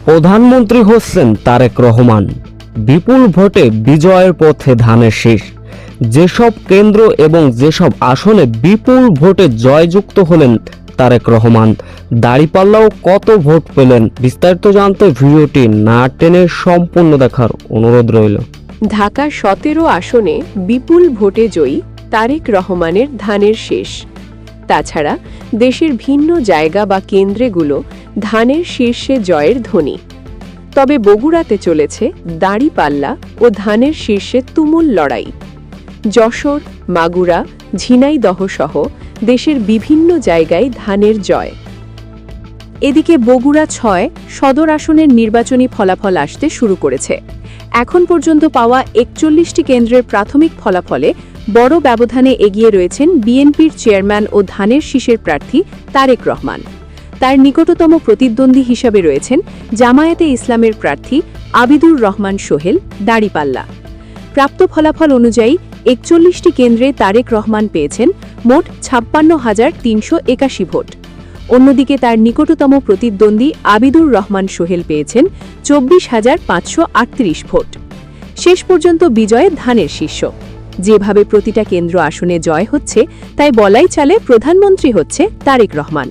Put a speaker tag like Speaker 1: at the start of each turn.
Speaker 1: প্রধানমন্ত্রী হচ্ছেন তারেক রহমান। বিপুল ভোটে বিজয়ের পথে ধানের শীষ। যেসব কেন্দ্র এবং যেসব আসনে বিপুল ভোটে জয়যুক্ত হলেন তারেক রহমান, দাঁড়িপাল্লাও কত ভোট পেলেন, বিস্তারিত জানতে ভিডিওটি না টেনে সম্পূর্ণ দেখার অনুরোধ রইল।
Speaker 2: ঢাকা ১৭ আসনে বিপুল ভোটে জয়ী তারেক রহমানের ধানের শীষ। তাছাড়া দেশের ভিন্ন জায়গা বা কেন্দ্রগুলো ধানের শীর্ষে জয়ের ধ্বনি। তবে বগুড়াতে চলেছে দাঁড়িপাল্লা ও ধানের শীর্ষে তুমুল লড়াই। যশোর, মাগুরা, ঝিনাইদহ সহ দেশের বিভিন্ন জায়গায় ধানের জয়। এদিকে বগুড়া ৬ সদর আসনের নির্বাচনী ফলাফল আসতে শুরু করেছে। এখন পর্যন্ত পাওয়া ৪১টি কেন্দ্রের প্রাথমিক ফলাফলে বড় ব্যবধানে এগিয়ে রয়েছেন বিএনপির চেয়ারম্যান ও ধানের শীষের প্রার্থী তারেক রহমান। তার নিকটতম প্রতিদ্বন্দ্বী হিসাবে রয়েছেন জামায়াতে ইসলামের প্রার্থী আবিদুর রহমান সোহেল, দাঁড়িপাল্লা। প্রাপ্ত ফলাফল অনুযায়ী ৪১টি কেন্দ্রে তারেক রহমান পেয়েছেন মোট ৫৬,৩৮১ ভোট। অন্যদিকে তার নিকটতম প্রতিদ্বন্দ্বী আবিদুর রহমান সোহেল পেয়েছেন ২৪,৫৩৮ ভোট। শেষ পর্যন্ত বিজয়ে ধানের শীর্ষ। যেভাবে প্রতিটা কেন্দ্র আসনে জয় হচ্ছে, তাই বলাই চলে প্রধানমন্ত্রী হচ্ছে তারেক রহমান।